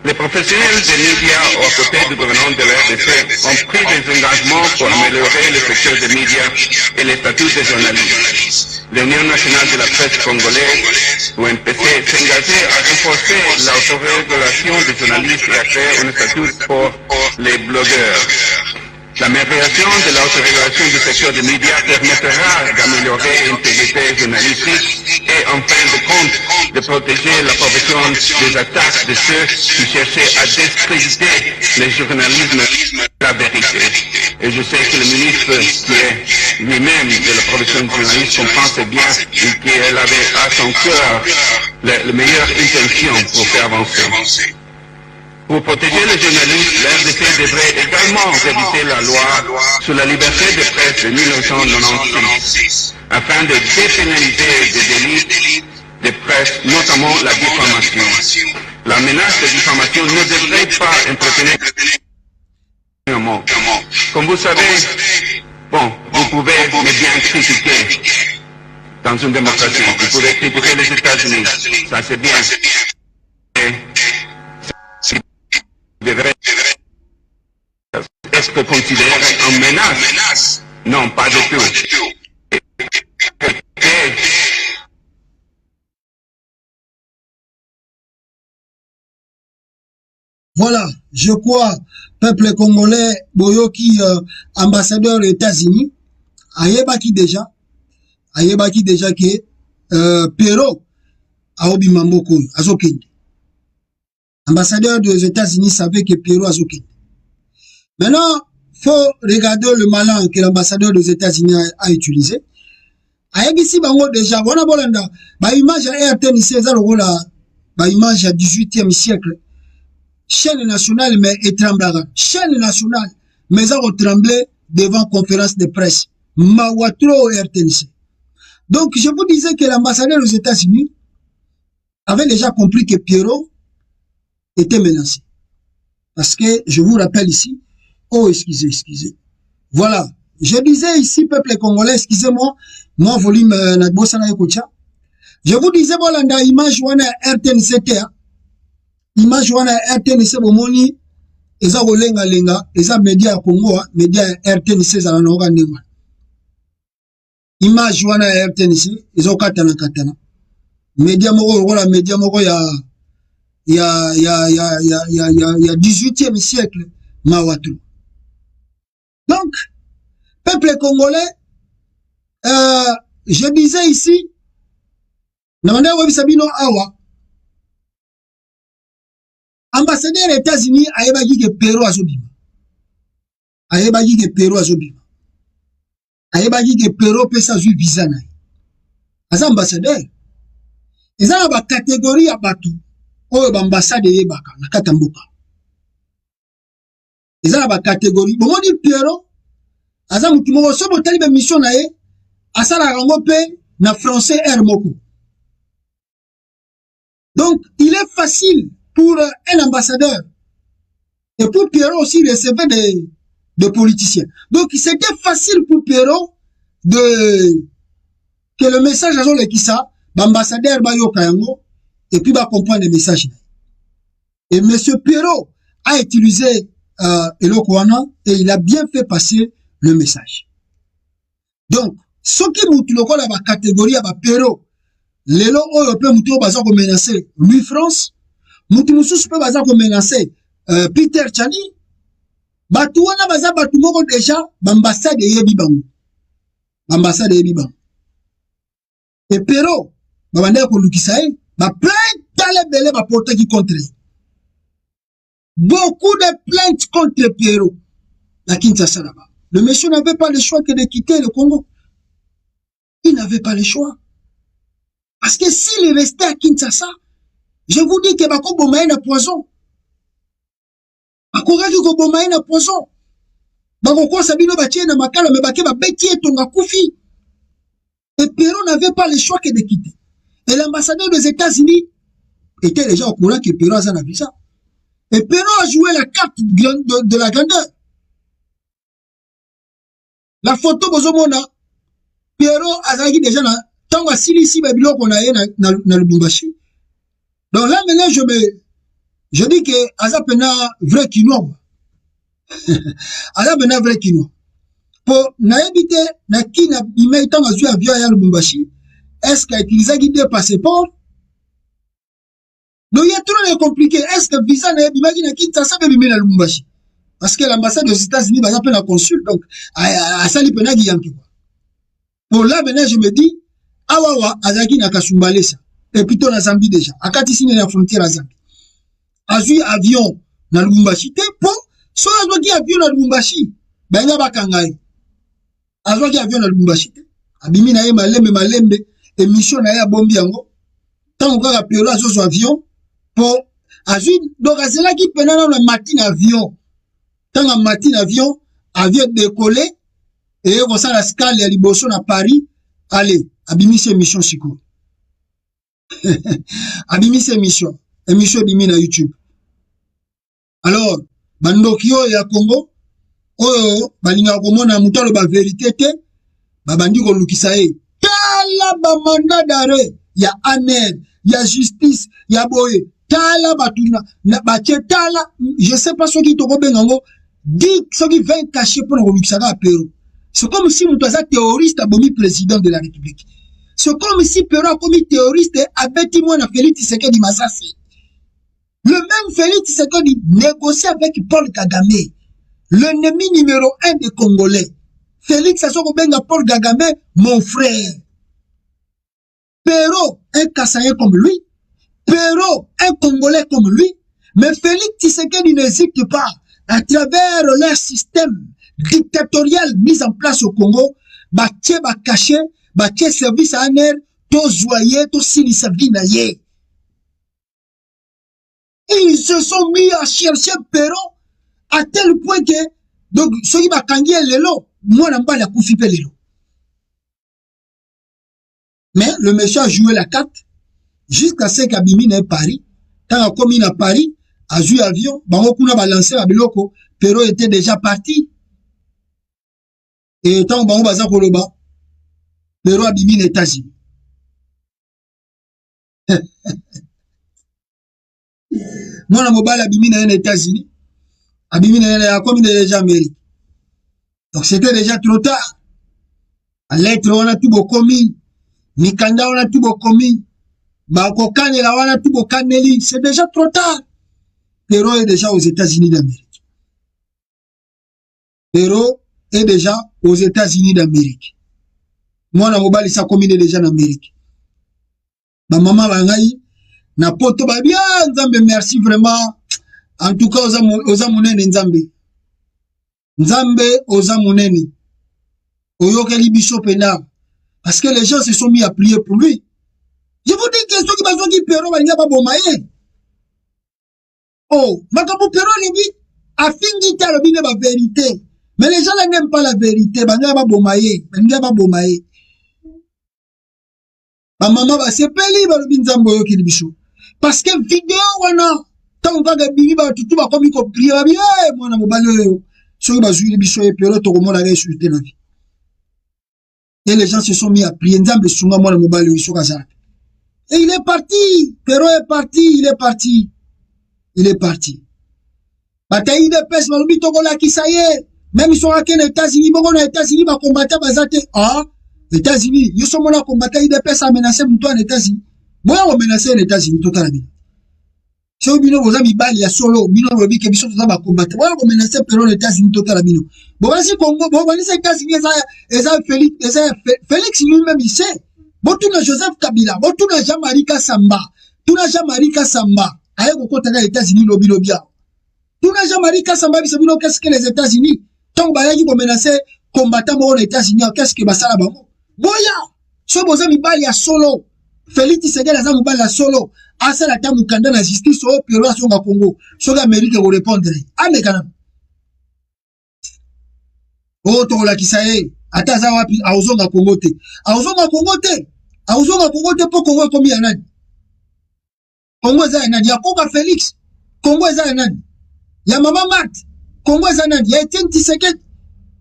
Les professionnels des médias aux côtés du gouvernement de la RDC ont pris des engagements pour améliorer le secteur des médias et les statuts des journalistes. L'Union nationale de la presse congolaise, UNPC, s'est engagée à renforcer l'autorégulation des journalistes et à créer un statut pour les blogueurs. L'amélioration de l'autorégulation du secteur des médias permettra d'améliorer l'intégrité journalistique et en fin de compte de protéger la profession des attaques de ceux qui cherchaient à discréditer le journalisme et la vérité. Et je sais que le ministre qui est lui-même de la profession journaliste comprend très bien et qu'il avait à son cœur les meilleures intentions pour faire avancer. Pour protéger les journalistes, l'RDC devrait également réviser la loi sur la liberté de presse de 1996 afin de dépénaliser des délits de presse, notamment la diffamation. La menace de diffamation ne devrait pas entretenir. Comme vous savez, bon, vous pouvez me bien critiquer dans une démocratie. Vous pouvez critiquer les États-Unis, ça c'est bien. Est-ce que considéré une menace? Non, pas du tout. Voilà, je crois, peuple congolais, Boyoki, ambassadeur des États-Unis, ayebaki déjà que Pero aobi mamboko azokende. Ambassadeur des États-Unis savait que Pero azokende. Maintenant, faut regarder le malin que l'ambassadeur des États-Unis a utilisé. Ayebisi bango déjà, wana bolanda, ba image à RTNC za lokola, ba image à 18e siècle. Chaîne nationale mais étremblera. Chaîne nationale mais ça tremblé devant conférence de presse. Mawatro RTNC. Donc je vous disais que l'ambassadeur des États-Unis avait déjà compris que Pierrot était menacé. Parce que je vous rappelle ici, oh excusez. Voilà, je disais ici peuple congolais, excusez-moi, moi volume na bosana ekocha. Je vous disais voilà nda image wana RTNC te. Image wana RTNC bomoni eza kolenga lenga eza media ya Congo media RTNC za nonga ndema image wana RTNC eza katana media moko ya 18e siècle Mawatu. Donc peuple congolais je disais ici namanda wa bisabino awa ambassadeur des États-Unis ayebaki que Pero azobima. Ayebaki que Pero pesa zui visa na. Asa ambassadeur. Eza na ba catégorie ya batu oyo ba ambassade yebaka na kata mboka. Eza na ba catégorie. Bomoni Pero asa mutu moko so botali ba mission na ye asala rango pe na français air moko. Donc il est facile pour un ambassadeur et pour Pierrot aussi recevoir des politiciens. Donc c'était facile pour Pierrot que le message à le kissa, l'ambassadeur Bayo Kayango, et puis va comprendre le message. Et monsieur Pierrot a utilisé Elokwana et il a bien fait passer le message. Donc, ce qui moutouloko la catégorie à Pierrot, les lots européens moutouloko baza ko menacer Louis France, mutu mususu pe baza ko menacer Peter Chani batu wana baza batu moko déjà bambassade yebi bango et Pero babanda ko lukisa e ba plainte tale belé ba porter qui contre beaucoup de plaintes contre Pero la Kinshasa là-bas. Le monsieur n'avait pas le choix que de quitter le Congo. Il n'avait pas le choix parce que s'il restait à Kinshasa, je vous dis que bako bomaye na poison. Bako raki ko bomaye na poison. Bako kwa sabino batie na makala me bake ba beti etonga kufi. Et Pero n'avait pas le choix que de quitter. Et l'ambassadeur des États-Unis était déjà au courant que Pero a un visa. Et Pero a joué la carte de la grandeur. La photo bozomona Pero azaki déjà na tango asili ici ba biloko na ye na Lubumbashi. Donc là, maintenant, je dis que Azapena vrai kinois. Azapena vrai kinois. Pour n'habiter, na qui n'a pas tant à jouer à Via Lubumbashi, est-ce qu'il a utilisé deux passeports? Donc il y a trop de compliqué. Est-ce que visa n'a pas imagine qui t'a ça même à Lubumbashi? Parce que l'ambassade aux États-Unis va appeler la consul, donc, à Sali Penagi Yanki. Pour là, maintenant, je me dis, Awawa, Azaki Nakasumbale ça. Et plutôt na Zambie déjà. Akati sine la frontière à Zambie. Azui avion na Lubumbashi. Pour, so azwaki avion na Lubumbashi. Benga bakangai. Azwaki avion na Lubumbashi. Abimi na ye malembe. Émission na ye bombi yango. Tant qu'on a payé azozo avion. Pour, azui, donc azela ki penana na matin avion. Tant que matin avion décollé. Et on s'en la scale ya liboso na Paris. Allez, abimi se mission siko. Abimi se émission bimi na YouTube. Alors, bandokio ya Congo, oyo balinga komona mutalo ba vérité te, ba bandi ko lukisa ye. Tala ba mandat d'arrêt, ya ANER, ya justice, ya boye. Tala batuna na ba tala, je sais pas ce qui to bengango, dit ce qui vient cacher pour le lukisa ka pero. C'est comme si Moutaza terroriste a bomi président de la République. C'est comme si Perro a commis terroriste avec Timon Félix Tshisekedi Massassi. Le même Félix Tshisekedi négocie avec Paul Kagame, l'ennemi numéro 1 des Congolais. Félix Tshisekedi Paul Kagame, mon frère. Perro, un Kassaïen comme lui. Perro, un Congolais comme lui. Mais Félix Tshisekedi n'hésite pas à travers leur système dictatorial mis en place au Congo, batie ba caché, batie service à ANER, to zoyer, to silisa vinaye. Ils se sont mis à chercher Perro à tel point que, donc, ceux qui m'a kangi lelo, moi n'a pas la koufi lelo. Mais le monsieur a joué la carte jusqu'à ce qu'Abimi n'ait Paris. Quand il a commis à Paris, a joué avion, Bango a balancé à Biloko, Perro était déjà parti. Et tant que baza koloba, Perro abimi les États-Unis. Moi, na mobile abimi les États-Unis. Abimi a commis déjà Amérique. Donc c'était déjà trop tard. À lettre, on a tout beau commis. Mikanda, on a tout beau commis. Bako Kanela, on a tout beau Kaneli. C'est déjà trop tard. Perro est déjà aux États-Unis d'Amérique. Perro est déjà aux États-Unis d'Amérique. Moi, na mobile, ça commune déjà en Amérique. Ma maman bangaï, na poto ba bien, Nzambe, merci vraiment. En tout cas, oza munene Nzambe. Nzambe, oza munene. Oyoke li biso pena. Parce que les gens se sont mis à prier pour lui. Je vous dis que ceux qui besoin qui Perro, ba nga ba bomaye. Oh, makabu Perro lebi, afingi ta lobi ne ba vérité. Mais les gens n'aiment pas la vérité. Banga ba bomaye, banga ba bomaye. Ba maman ba sepeli ba lobi Nzambe oyoke li biso. Parce que vidéo wana tant on va bibi ba tutu ba komi ko prier ba bien mwana mobali oyo. Soki ba zui li biso e Perro to komona ga insulter la vie. Et les gens se sont mis à prier Nzambe sunga mwana mobali oyo soka za. Et il est parti. Perro est parti, il est parti. Il est parti. Bataille de peste ba lobi to kola ki ça y est. Même ils sont à les États-Unis, bon, les États-Unis va combattre Bazate. Ah, les États-Unis, ils sont là combattre, ils dépassent à menacer pour toi les États-Unis. Bon, on menace les États-Unis totalement. Si vous avez vos amis Bali, il y a solo, Mino Robi, qui sont là combattre. Bon, on menace pour les États-Unis totalement. Bon, vas-y, Congo, bon, les États-Unis, Félix lui-même, il sait. Bon, tout le Joseph Kabila, bon, tout le Jean-Marie Samba, tout le Jean-Marie Samba, avec au côté des États-Unis, lobby. Tout le Jean-Marie Samba, qu'est-ce que les États-Unis? Tant que vous menacez combattant aux États-Unis, qu'est-ce que Bassala Bango? Boya! Ce boza mibali ya solo. Félix Tshisekedi aza mibali ya solo. Asa la tamu kanda na justice au Perro à Songa Congo. Songa Amérique vous répondre. Ame kanam. Oh, to la kisaye. Ata za wapi auzonga Congo te. Auzonga Congo te. Auzonga Congo te po Congo komi ya nani? Congo za nani? Ya Koka Félix. Congo za nani? Ya Mama Mat. Congo est un il y a été un petit secret.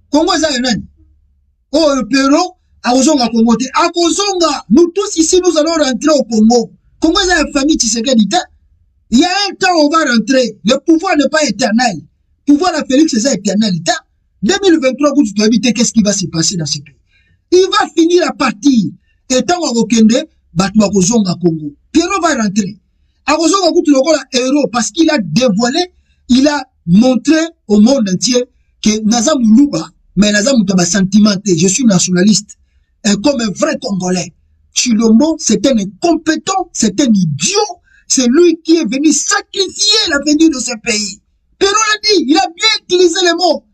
Congo est un oh, le Perro, à Ozonga Congo. À Ozonga, nous tous ici, nous allons rentrer au Congo. Congo est une famille Tshisekedi. Il y a un temps où on va rentrer. Le pouvoir n'est pas éternel. Le pouvoir de Félix est éternel. 2023, vous devez éviter qu'est-ce qui va se passer dans ce pays. Il va finir à partir. Et tant qu'on va Kende, Batma Ozonga Congo. Perro va rentrer. À Ozonga, vous le héros parce qu'il a dévoilé, il a montrer au monde entier que Naza Moulouba, mais Naza Moutaba sentimenté, je suis nationaliste, et comme un vrai Congolais. Tshilombo, c'est un incompétent, c'est un idiot, c'est lui qui est venu sacrifier l'avenir de ce pays. Perrault l'a dit, il a bien utilisé les mots.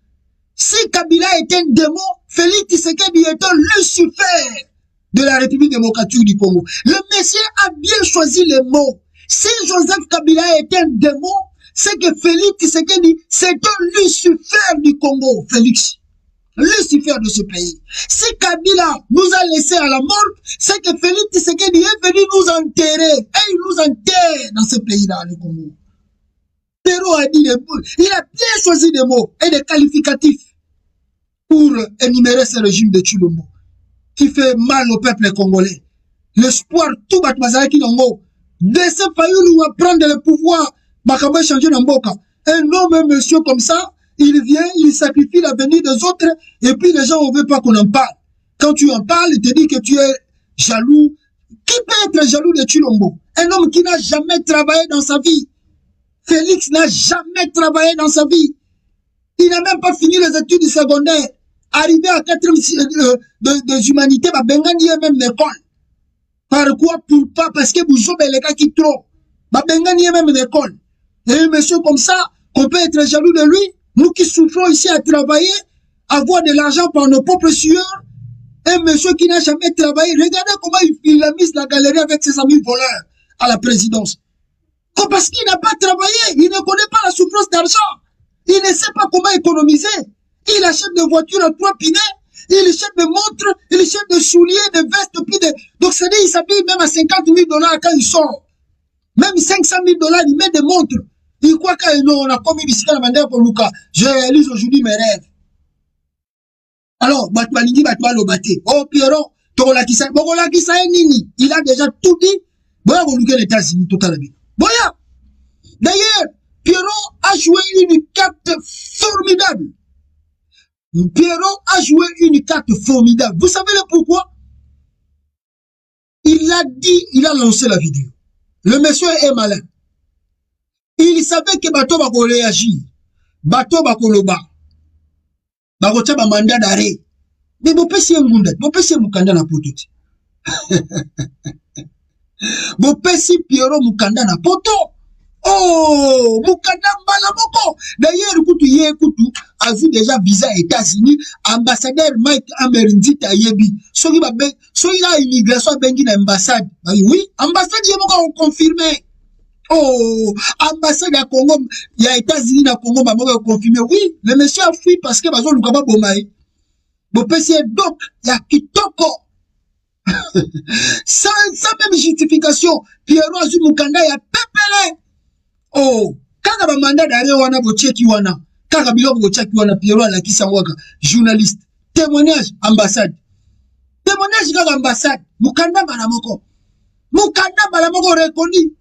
Si Kabila est un démon, Félix Tshisekedi est un Lucifer de la République démocratique du Congo. Le monsieur a bien choisi les mots. Si Joseph Kabila est un démon, c'est que Félix Tshisekedi, c'est un Lucifer du Congo, Félix. Lucifer de ce pays. Si Kabila nous a laissé à la mort, c'est que Félix Tshisekedi est venu nous enterrer. Et il nous enterre dans ce pays-là, le Congo. Perrault a dit il a bien choisi des mots et des qualificatifs pour énumérer ce régime de Tshilombo qui fait mal au peuple congolais. L'espoir, tout Batmazara qui n'en de ce Fayoulou va prendre le pouvoir, Bakaba changer Namboka. Un homme, monsieur comme ça, il vient, il sacrifie l'avenir des autres, et puis les gens ne veulent pas qu'on en parle. Quand tu en parles, il te dit que tu es jaloux. Qui peut être jaloux de Tshilombo? Un homme qui n'a jamais travaillé dans sa vie. Félix n'a jamais travaillé dans sa vie. Il n'a même pas fini les études secondaires. Arrivé à 4e des humanités, Bengani est même l'école. Par quoi? Pour pas, parce que vous avez les gars qui trop. Bengani est même l'école. Et un monsieur comme ça, qu'on peut être jaloux de lui, nous qui souffrons ici à travailler, avoir de l'argent par nos propres sueurs, un monsieur qui n'a jamais travaillé, regardez comment il a mis la galerie avec ses amis voleurs à la présidence. Parce qu'il n'a pas travaillé, il ne connaît pas la souffrance d'argent, il ne sait pas comment économiser, il achète des voitures à 3 pinets, il achète des montres, il achète des souliers, des vestes, plus de... Donc c'est-à-dire il s'habille même à 50 000 $ quand il sort. Même 500 000 $, il met des montres. Il croit qu'on a commis Bissika la manière pour Luka. Je réalise aujourd'hui mes rêves. Alors, Batmalingi, Batmalobate. Oh, Pierrot, Togola Kisa Nini. Il a déjà tout dit. Boya, vous les États-Unis, tout à l'heure. Boya. D'ailleurs, Pierrot a joué une carte formidable. Pierrot a joué une carte formidable. Vous savez le pourquoi? Il a dit, il a lancé la vidéo. Le monsieur est malin. Il savait que Bato va réagir. Bato va koloba. Bato va mandat d'arrêt. Mais vous pouvez un mundat. Vous pouvez un mukanda na poto. Vous pouvez Pierrot mukanda na poto. Oh, mukanda malamoko. D'ailleurs, écoute, a vu déjà visa États-Unis, ambassadeur Mike Amerindi Tayebi. Soit il a immigration bengi na ambassade. Oui, ambassade yemo confirmé. Oh, ambassade à Congo, il y a États-Unis à Congo, maman va confirmer. Oui, le monsieur a fui parce que Bazo Lukaba Bomaï. Bon, c'est donc, il y a Kitoko. Sans même justification, Pierrot Azu Mukanda, il y a Pepele. Oh, quand on a mandat d'arrêt, on a Bocheki Wana. Quand on a Bocheki Wana, Pierrot a la Kisawaka, journaliste. Témoignage, ambassade. Témoignage, dans l'ambassade. Mukanda Balamoko. Mukanda Balamoko reconnu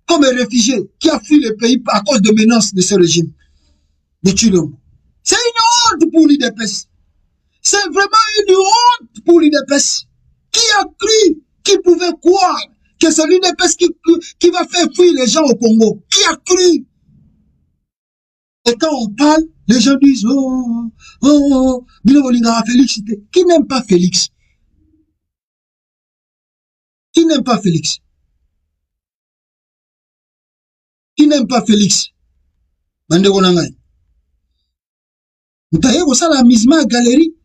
comme un réfugié qui a fui le pays à cause de menaces de ce régime de Tshilombo. C'est une honte pour l'UDPS. C'est vraiment une honte pour l'UDPS. Qui a cru, qui pouvait croire que c'est l'UDPS qui va faire fuir les gens au Congo? Qui a cru? Et quand on parle, les gens disent Félix. Qui n'aime pas Félix? Qui n'aime pas Félix? Qui n'aime pas Félix? Bandeko nangai. Mutaye ko sala misma galerie.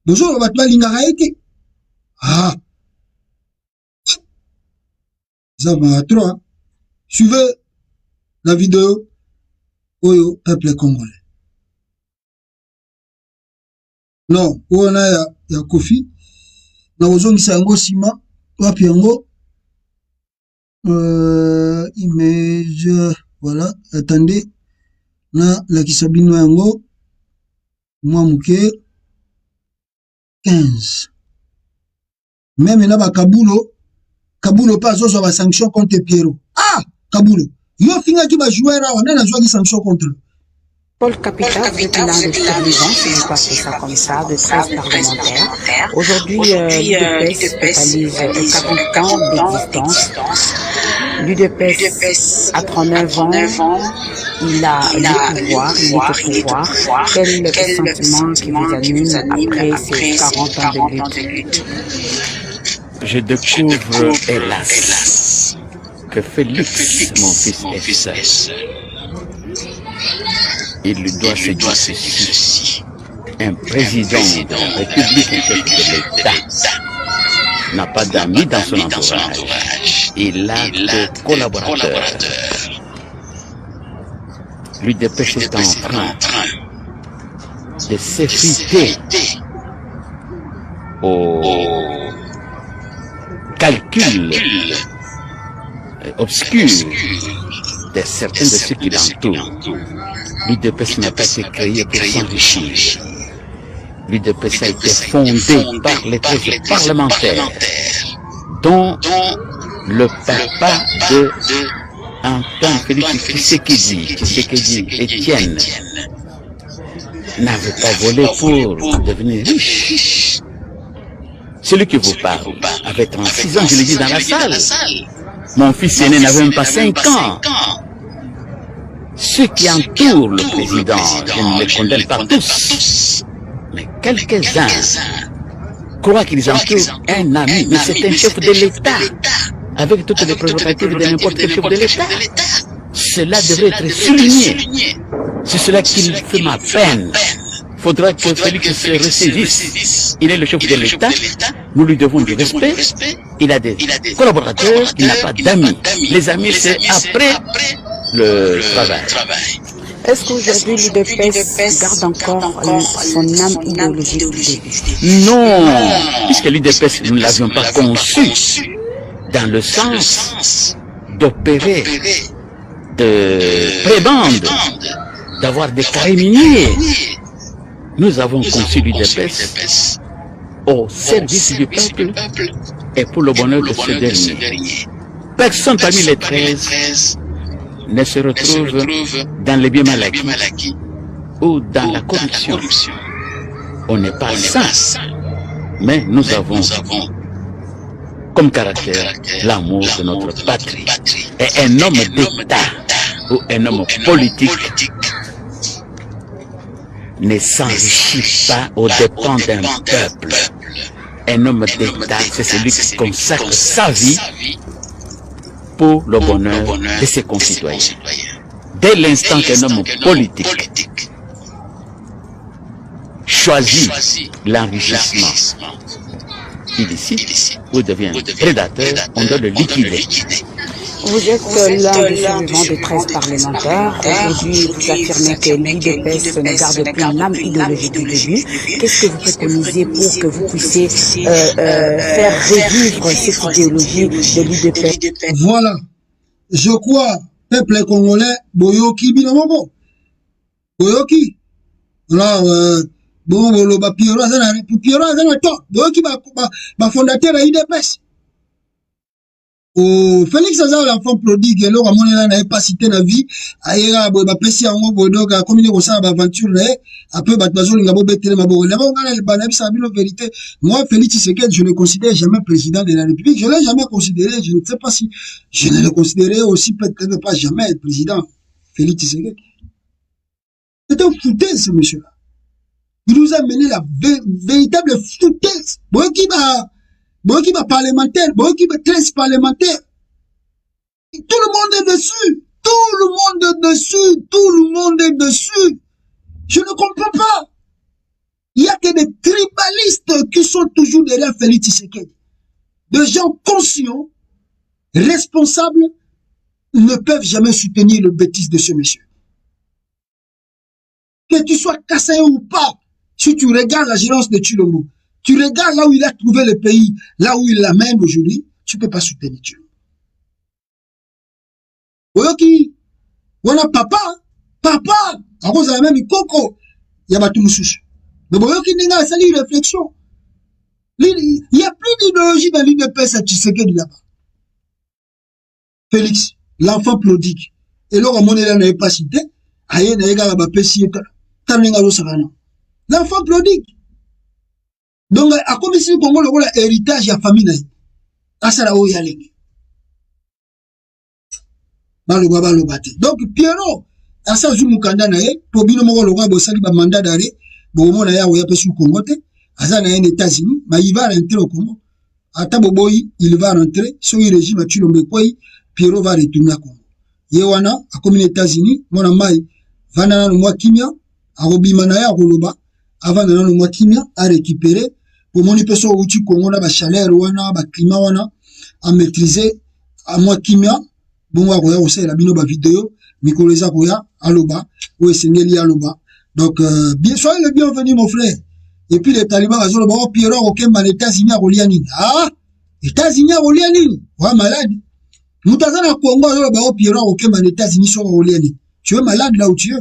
Bonjour batwa lingaka ete. Ah. Ça va trop. Suivez la vidéo au peuple congolais. Non, on a ya Kofi. Na ozongisa yango sima wapi yango. Image, voilà, attendez, na la kisabino yango, moi mouke, 15. Même là, Kabulo pas zo va sanction contre Pierrot. Ah, Kabulo, yo finga qui va jouer là, on a la joie de sanction contre lui. Paul Capita, vous êtes l'un des survivants, si vous passez ça comme ça, de 13 parlementaires. Aujourd'hui, l'UDPS totalise 40 ans d'existence. L'UDPS a 39 ans, il a le pouvoir, il est au pouvoir. Quel est le sentiment qui vous anime après ces 40 ans de lutte? Je découvre, hélas, que Félix, mon fils, est seul. Il lui doit se dire ceci. Un président de la République, un chef de l'État, n'a pas d'amis dans son entourage. Il a des collaborateurs. L'UDPS est en train de s'effriter au calcul obscur de certains de ceux qui l'entourent. L'UDPS n'a pas été créé pour s'enrichir. L'UDPS a été fondé par les 13 parlementaires, dont le papa de Antoine Félix Tshisekedi, Étienne, n'avait pas volé pour devenir riche. Celui qui vous parle avait 36 ans, je l'ai dit dans la salle. Mon fils aîné n'avait même pas 5 ans. Ceux qui entourent le président, je ne les condamne pas tous, mais quelques-uns croient qu'ils entourent un ami, mais c'est un chef de l'État, avec toutes les prérogatives de n'importe quel chef de l'État. Cela devrait être souligné. C'est cela qui fait ma peine. Faudra que Félix se ressaisisse. Il est le chef de l'État, nous lui devons du respect. Il a des collaborateurs, il n'a pas d'amis. Les amis, c'est après le travail. Est-ce qu'aujourd'hui l'UDPS garde encore son âme idéologique du début? Non, puisque l'UDPS, nous ne l'avions pas conçu dans le sens d'opérer de prébendes, d'avoir des caréminiers. Nous avons conçu l'UDPS au service du peuple et pour le bonheur de ce dernier. Personne parmi les 13 ne se retrouve dans les biens mal acquis ou dans la corruption. On n'est pas saint, mais nous avons comme caractère l'amour de notre patrie. Et un homme d'État ou un homme politique ne s'enrichit pas aux dépens d'un peuple. Un homme d'État, c'est celui qui consacre sa vie pour le bonheur de ses concitoyens. Dès l'instant qu'un homme politique choisit l'enrichissement illicite ou devient prédateur, on doit le liquider. Vous êtes l'un des survivants des 13 parlementaires. Aujourd'hui, vous affirmez que l'UDPS ne garde plus l'âme idéologique du début. Qu'est-ce que vous préconisez pour que vous puissiez faire revivre cette idéologie de l'UDPS? Voilà. Je crois, peuple congolais, Boyoki Binamobo. Boyoki. Là, bon, le Pierrot Azana Tok. Boyoki, fondateur de l'UDPS. Oh, Félix Azar, l'enfant prodigue, alors, à mon élan, n'avait pas cité la vie, aïra, bah, pessi, en gros, donc, comme il est au sein de l'aventure, après, bah, bazo, l'ingabo, bétélé, ma bourre. Là-bas, on a le banab, ça a vu la vérité. Moi, Félix Tshisekedi, je ne le considère jamais président de la République. Je ne l'ai jamais considéré, je ne sais pas si, je ne le considérais aussi, peut-être pas jamais être président. Félix Tshisekedi. C'est un foutaise, ce monsieur-là. Il nous a mené la véritable foutaise. Bon, qui va parlementaire, bon qui va 13 parlementaires. Tout le monde est dessus. Tout le monde est dessus. Tout le monde est dessus. Je ne comprends pas. Il y a que des tribalistes qui sont toujours derrière Félix Tshisekedi. Des gens conscients, responsables, ne peuvent jamais soutenir le bêtise de ce monsieur. Que tu sois cassé ou pas, si tu regardes la gérance de Tshilombo, tu regardes là où il a trouvé le pays, là où il l'amène aujourd'hui, tu ne peux pas soutenir Dieu. Oyoki, voilà papa, à cause de la même coco, il y a pas tout le souche. Mais Oyoki n'a pas sali réflexion. Il y a plus d'idéologie dans l'UDPS à Tshisekedi là-bas. Félix, l'enfant prodigue. Et là, mon élève n'avait pas cité, aïe, n'a pas gagné pessi, l'enfant prodigue. Donc, à comme ici, Congo, le héritage de la famille, à ça, là où il y a baloba te. Donc Pierrot asa zu mukanda na ye to bino moko loka bosali ba mandat d'arrêt bo mona ya oya pesu Congo te asa na les États-Unis mais il va rentrer au Congo ata boboyi il va rentrer so le régime a tulombe koi Pierrot va retourner au Congo ye wana a comme les États-Unis mona mai vana na mwa kimia a robima na ya koloba avant na mwa kimia a récupérer pour moni peso uti Congo na ba chaleur wana ba climat wana a maîtriser a mwa kimia bongo akoya kosala bino ba vidéo mikolo eza koya aloba ou esengeli aloba donc bien soyez le bienvenu mon frère et puis les talibans azolo ba Pierrot okemba les États-Unis a kolia nini ah États-Unis a kolia nini wa malade mutazana Congo azolo ba Pierrot okemba les États-Unis so kolia nini tu es malade là où tu es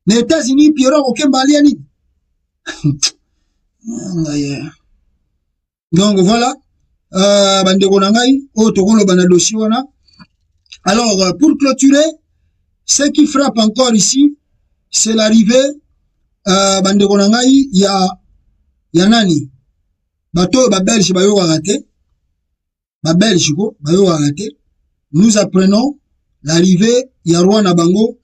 les États-Unis Pierrot okemba lia nini donc voilà bandeko na ngai o tokolo bana dossier wana. Alors, pour clôturer, ce qui frappe encore ici, c'est l'arrivée, bandeko na ngai, ya nani, bato, ba Belge, ba yo raté, ba Belge, ba yo raté, nous apprenons l'arrivée, ya Rwanda Bango,